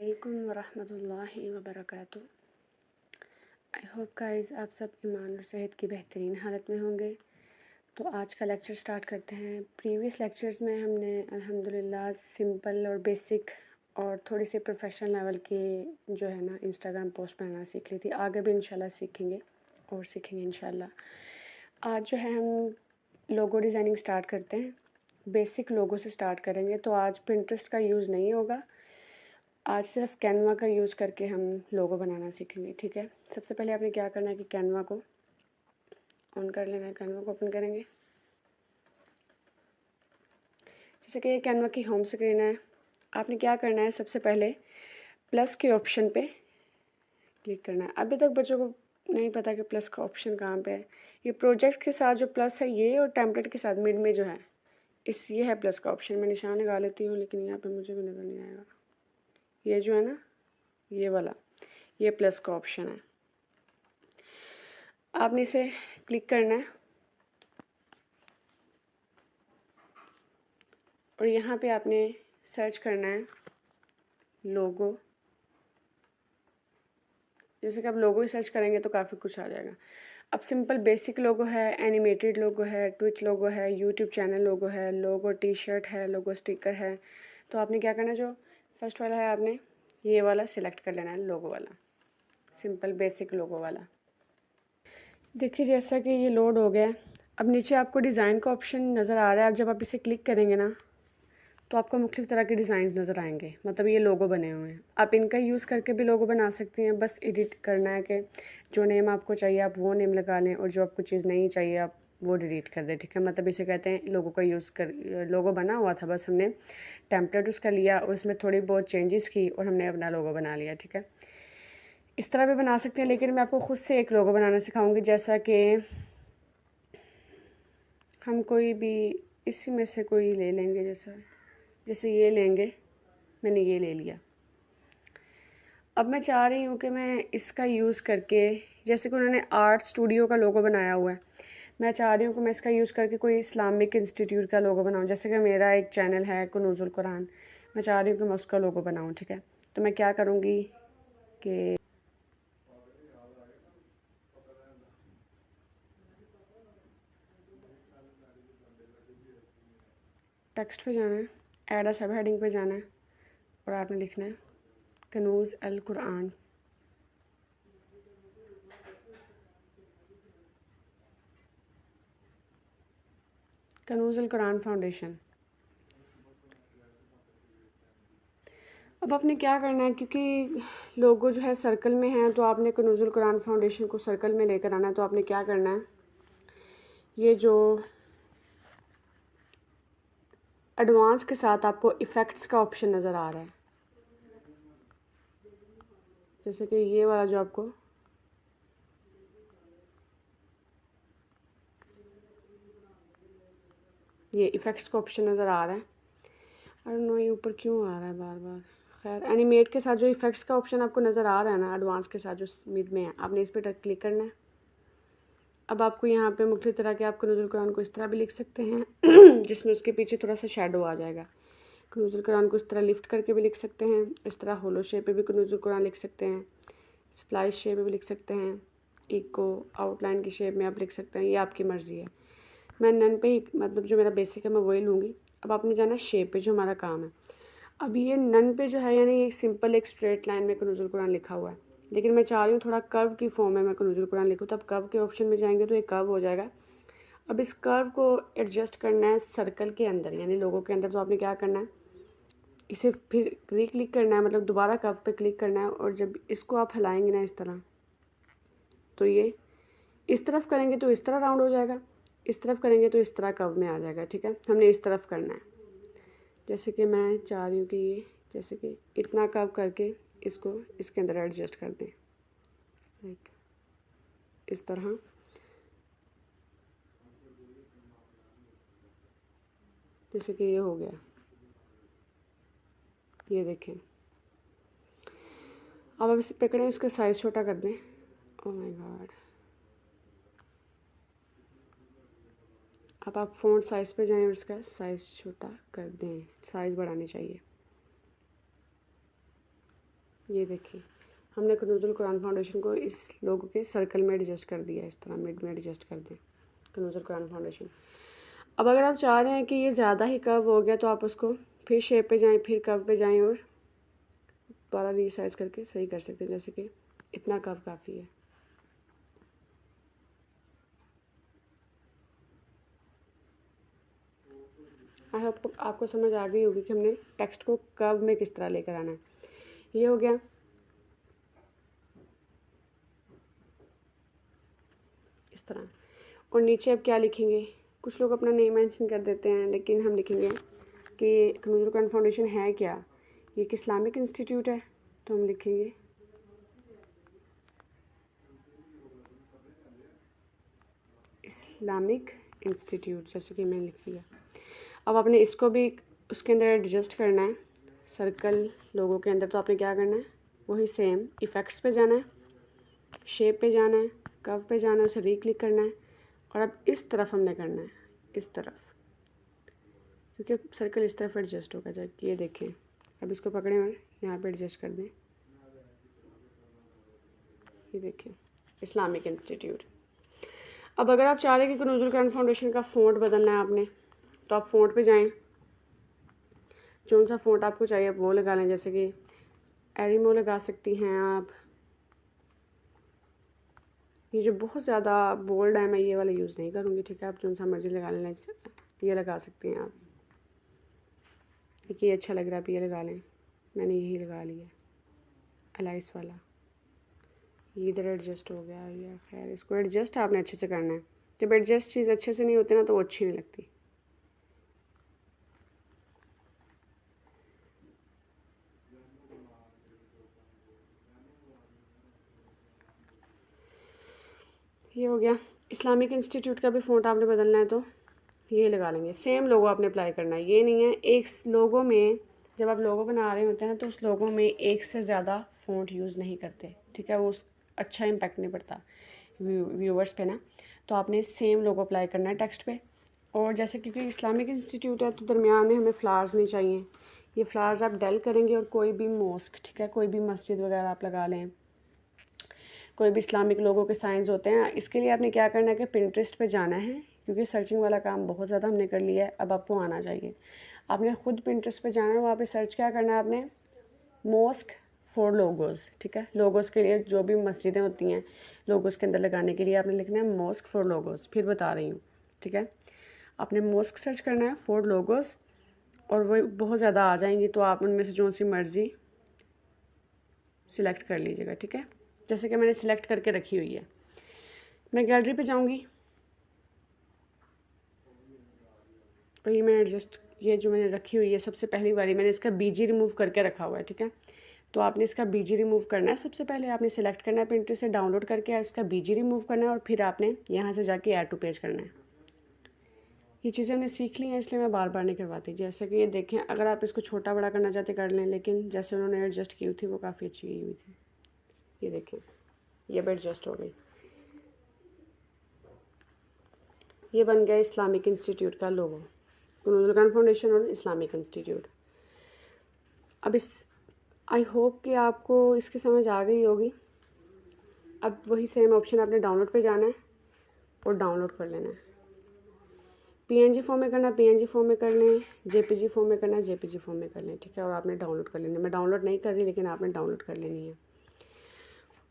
अलैकुम वरहमतुल्लाहि वबरकातुह। I hope guys आप सब ईमान और सेहत की बेहतरीन हालत में होंगे। तो आज का लेक्चर स्टार्ट करते हैं। प्रीवियस लेक्चर्स में हमने अल्हम्दुलिल्लाह सिंपल और बेसिक और थोड़ी सी प्रोफेशनल लेवल की जो है ना इंस्टाग्राम पोस्ट बनाना सीख ली थी। आगे भी इंशाल्लाह सीखेंगे और सीखेंगे इंशाल्लाह। आज जो है हम लोगो डिज़ाइनिंग स्टार्ट करते हैं। बेसिक लोगो से स्टार्ट करेंगे। तो आज पिंटरेस्ट का यूज़ नहीं होगा, आज सिर्फ कैनवा का यूज़ करके हम लोगो बनाना सीखेंगे। ठीक है, सबसे पहले आपने क्या करना है कि कैनवा को ऑन कर लेना है। कैनवा को ओपन करेंगे। जैसे कि ये कैनवा की होम स्क्रीन है। आपने क्या करना है, सबसे पहले प्लस के ऑप्शन पे क्लिक करना है। अभी तक बच्चों को नहीं पता कि प्लस का ऑप्शन कहाँ पे है। ये प्रोजेक्ट के साथ जो प्लस है ये, और टेम्पलेट के साथ मिड में जो है ये है प्लस का ऑप्शन। मैं निशान लगा लेती हूँ, लेकिन यहाँ पे मुझे भी नज़र नहीं आएगा। ये जो है ना, ये वाला, ये प्लस का ऑप्शन है। आपने इसे क्लिक करना है और यहाँ पे आपने सर्च करना है लोगो। जैसे कि आप लोगो ही सर्च करेंगे तो काफ़ी कुछ आ जाएगा। अब सिंपल बेसिक लोगो है, एनिमेटेड लोगो है, ट्विच लोगो है, यूट्यूब चैनल लोगो है, लोगो टी शर्ट है, लोगो स्टिकर है। तो आपने क्या करना है, जो फर्स्ट वाला है आपने ये वाला सिलेक्ट कर लेना है, लोगो वाला, सिंपल बेसिक लोगो वाला। देखिए जैसा कि ये लोड हो गया है। अब नीचे आपको डिज़ाइन का ऑप्शन नज़र आ रहा है। अब जब आप इसे क्लिक करेंगे ना तो आपको मुख्तलिफ़ तरह के डिज़ाइंस नज़र आएंगे। मतलब ये लोगो बने हुए हैं। आप इनका यूज़ करके भी लोगो बना सकती हैं। बस एडिट करना है कि जो नेम आपको चाहिए आप वो नेम लगा लें, और जो आपको चीज़ नहीं चाहिए आप वो डिलीट कर दें। ठीक है, मतलब इसे कहते हैं लोगो का यूज़ कर। लोगो बना हुआ था, बस हमने टेम्पलेट उसका लिया और उसमें थोड़ी बहुत चेंजेस की और हमने अपना लोगो बना लिया। ठीक है, इस तरह भी बना सकते हैं, लेकिन मैं आपको ख़ुद से एक लोगो बनाना सिखाऊंगी। जैसा कि हम कोई भी इसी में से कोई ले लेंगे, जैसे ये लेंगे। मैंने ये ले लिया। अब मैं चाह रही हूँ कि मैं इसका यूज़ करके, जैसे कि उन्होंने आर्ट स्टूडियो का लोगो बनाया हुआ है, मैं चाह रही हूँ कि मैं इसका यूज़ करके कोई इस्लामिक इंस्टीट्यूट का लोगो बनाऊँ। जैसे कि मेरा एक चैनल है कुनूज़ुल कुरान, मैं चाह रही हूँ कि मैं उसका लोगो बनाऊँ। ठीक है, तो मैं क्या करूँगी कि टेक्स्ट पे जाना है, ऐड अ सब हेडिंग पे जाना है और आपने लिखना है कनूज़ अल कुरान। कनूज़ अल कुरान फाउंडेशन। अब आपने क्या करना है, क्योंकि लोगो जो है सर्कल में है तो आपने कनूज़ुल कुरान फाउंडेशन को सर्कल में लेकर आना है। तो आपने क्या करना है, ये जो एडवांस के साथ आपको इफ़ेक्ट्स का ऑप्शन नज़र आ रहा है, जैसे कि ये वाला जो आपको ये इफ़ेक्ट्स का ऑप्शन नज़र आ रहा है। और नो, ये ऊपर क्यों आ रहा है बार बार। खैर, एनिमेट के साथ जो इफ़ेक्ट्स का ऑप्शन आपको नज़र आ रहा है ना, एडवांस के साथ जो मिड में है, आपने इस पर क्लिक करना है। अब आपको यहाँ पे मुख्तलिफ़ तरह के आप कनूज़ुल कुरान को इस तरह भी लिख सकते हैं जिसमें उसके पीछे थोड़ा सा शेडो आ जाएगा। कनूज़ुल कुरान को इस तरह लिफ्ट करके भी लिख सकते हैं, इस तरह होलो शेप पे भी कनूज़ुल कुरान लिख सकते हैं, स्प्लाइस शेप में भी लिख सकते हैं, इको आउटलाइन की शेप में आप लिख सकते हैं, ये आपकी मर्ज़ी है। मैं नन पे ही, मतलब जो मेरा बेसिक है मैं वही लूँगी। अब आपने जाना शेप पे, जो हमारा काम है। अब ये नन पे जो है, यानी एक सिंपल एक स्ट्रेट लाइन में कनूज़ुल कुरान लिखा हुआ है, लेकिन मैं चाह रही हूँ थोड़ा कर्व की फॉर्म में मैं कनूज़ुल कुरान लिखूँ। तो अब कर्व के ऑप्शन में जाएंगे तो एक कर्व हो जाएगा। अब इस कर्व को एडजस्ट करना है सर्कल के अंदर, यानी लोगों के अंदर। तो आपने क्या करना है, इसे फिर क्लिक करना है, मतलब दोबारा कर्व पे क्लिक करना है, और जब इसको आप हिलाएंगे ना इस तरह, तो ये इस तरफ करेंगे तो इस तरह राउंड हो जाएगा, इस तरफ करेंगे तो इस तरह कर्व में आ जाएगा। ठीक है, हमने इस तरफ करना है। जैसे कि मैं चाह रही हूँ कि ये जैसे कि इतना कर्व करके इसको इसके अंदर एडजस्ट कर दें, लाइक इस तरह। जैसे कि ये हो गया, ये देखें। अब इसे पकड़ें, इसका साइज़ छोटा कर दें। Oh my God. अब आप फ़ॉन्ट साइज़ पे जाएं और इसका साइज़ छोटा कर दें, साइज़ बढ़ानी चाहिए। ये देखिए, हमने कनूजुल कुरान फाउंडेशन को इस लोगो के सर्कल में एडजस्ट कर दिया, इस तरह मिड में एडजस्ट कर दें कनूजुल कुरान फाउंडेशन। अब अगर आप चाह रहे हैं कि ये ज़्यादा ही कर्व हो गया तो आप उसको फिर शेप पे जाएं, फिर कर्व पे जाएं और दोबारा रीसाइज करके सही कर सकते हैं। जैसे कि इतना कर्व काफ़ी है। आई होप आपको समझ आ गई होगी कि हमने टेक्स्ट को कर्व में किस तरह लेकर आना है। ये हो गया। इस तरह। और नीचे अब क्या लिखेंगे? कुछ लोग अपना नेम मेंशन कर देते हैं, लेकिन हम लिखेंगे कि कनूजुल कुरान फाउंडेशन है क्या। ये एक इस्लामिक इंस्टीट्यूट है, तो हम लिखेंगे इस्लामिक इंस्टीट्यूट, जैसे कि मैंने लिख लिया। अब आपने इसको भी उसके अंदर एडजस्ट करना है, सर्कल लोगों के अंदर। तो आपने क्या करना है, वही सेम इफ़ेक्ट्स पे जाना है, शेप पे जाना है, कर्व पे जाना है, उसे रीक्लिक करना है। और अब इस तरफ हमने करना है, इस तरफ, क्योंकि सर्कल इस तरफ एडजस्ट होगा। जब ये देखें, अब इसको पकड़ें और यहाँ पे एडजस्ट कर दें। ये देखें, इस्लामिक इंस्टीट्यूट। अब अगर आप चाह रहे हैं कि कनूजुल कुरान फाउंडेशन का फ़ॉन्ट बदलना है आपने, तो आप फ़ॉन्ट पे जाएं, कौन सा फ़ॉन्ट आपको चाहिए आप वो लगा लें। जैसे कि एरिमो लगा सकती हैं आप। ये जो बहुत ज़्यादा बोल्ड है, मैं ये वाला यूज़ नहीं करूँगी, ठीक है। आप कौन सा मर्जी लगा लें, ये लगा सकती हैं आप। ये अच्छा लग रहा है, आप ये लगा लें। मैंने यही लगा लिया, एलाइस वाला। ये इधर एडजस्ट हो गया या खैर, इसको एडजस्ट आपने अच्छे से करना है। जब एडजस्ट चीज़ अच्छे से नहीं होती ना, तो वो अच्छी नहीं लगती। ये हो गया। इस्लामिक इंस्टीट्यूट का भी फ़ॉन्ट आपने बदलना है, तो ये लगा लेंगे। सेम लोगो आपने अप्लाई करना है। ये नहीं है एक लोगो में, जब आप लोगो बना रहे होते हैं ना, तो उस लोगो में एक से ज़्यादा फ़ॉन्ट यूज़ नहीं करते, ठीक है। वो अच्छा इम्पैक्ट नहीं पड़ता व्यूअर्स पे ना। तो आपने सेम लोगो अप्लाई करना है टेक्स्ट पे। और जैसे क्योंकि इस्लामिक इंस्टीट्यूट है, तो दरमियान में हमें फ्लावर्स नहीं चाहिए। ये फ्लावर्स आप डेल करेंगे और कोई भी मॉस्क, ठीक है, कोई भी मस्जिद वगैरह आप लगा लें, कोई भी इस्लामिक लोगों के साइंस होते हैं। इसके लिए आपने क्या करना है कि पिंटरेस्ट पे जाना है, क्योंकि सर्चिंग वाला काम बहुत ज़्यादा हमने कर लिया है, अब आपको आना चाहिए। आपने खुद पिंटरेस्ट पे जाना है, वहाँ पे सर्च क्या करना है आपने, मॉस्क फॉर लोगोज़, ठीक है। लोगोज़ के लिए जो भी मस्जिदें होती हैं, लोगोज़ के अंदर लगाने के लिए आपने लिखना है मॉस्क फॉर लोगोज़। फिर बता रही हूँ, ठीक है। आपने मॉस्क सर्च करना है फॉर लोगोज़, और वो बहुत ज़्यादा आ जाएंगी, तो आप उनमें से जो सी मर्ज़ी सिलेक्ट कर लीजिएगा, ठीक है। जैसे कि मैंने सिलेक्ट करके रखी हुई है। मैं गैलरी पे जाऊंगी और ये मैंने एडजस्ट, ये जो मैंने रखी हुई है सबसे पहली वाली, मैंने इसका बीजी रिमूव करके रखा हुआ है, ठीक है। तो आपने इसका बीजी रिमूव करना है। सबसे पहले आपने सिलेक्ट करना है, पिंटरेस्ट से डाउनलोड करके इसका बीजी रिमूव करना है, और फिर आपने यहाँ से जाके ऐड टू पेज करना है। ये चीज़ें हमने सीख ली हैं, इसलिए मैं बार बार नहीं करवाती। जैसे कि ये देखें, अगर आप इसको छोटा बड़ा करना चाहते कर लें, लेकिन जैसे उन्होंने एडजस्ट की हुई थी वो काफ़ी अच्छी की हुई थी। ये देखें, ये भी एडजस्ट हो गई। ये बन गया इस्लामिक इंस्टीट्यूट का लोगो, कनूजुल कुरान फाउंडेशन और इस्लामिक इंस्टीट्यूट। अब आई होप कि आपको इसकी समझ आ गई होगी। अब वही सेम ऑप्शन आपने डाउनलोड पे जाना है और डाउनलोड कर लेना है। पीएनजी फॉर्म में करना है, पीएनजी फॉर्म में कर लें, जेपीजी फॉर्म में करना है, जेपीजी फॉर्म में कर लें, ठीक है। और आपने डाउनलोड कर लेना है। मैं डाउनलोड नहीं कर रही, लेकिन आपने डाउनलोड कर लेनी है।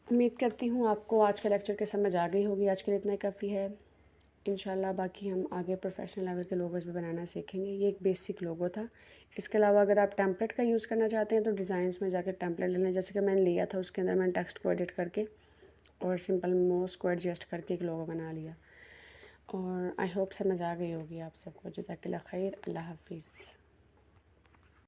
उम्मीद करती हूँ आपको आज का लेक्चर की समझ आ गई होगी। आज के लिए इतना ही काफ़ी है। इंशाल्लाह बाकी हम आगे प्रोफेशनल लेवल के लोगोस भी बनाना सीखेंगे। ये एक बेसिक लोगो था। इसके अलावा अगर आप टेम्पलेट का यूज़ करना चाहते हैं तो डिज़ाइंस में जाकर टेम्पलेट ले लें, जैसे कि मैंने लिया था। उसके अंदर मैंने टेक्स्ट को एडिट करके और सिंपल मोस्ट को एडजस्ट करके एक लोगो बना लिया। और आई होप समझ आ गई होगी आप सबको। जज़ाकल्लाह खैर। अल्लाह हाफिज़।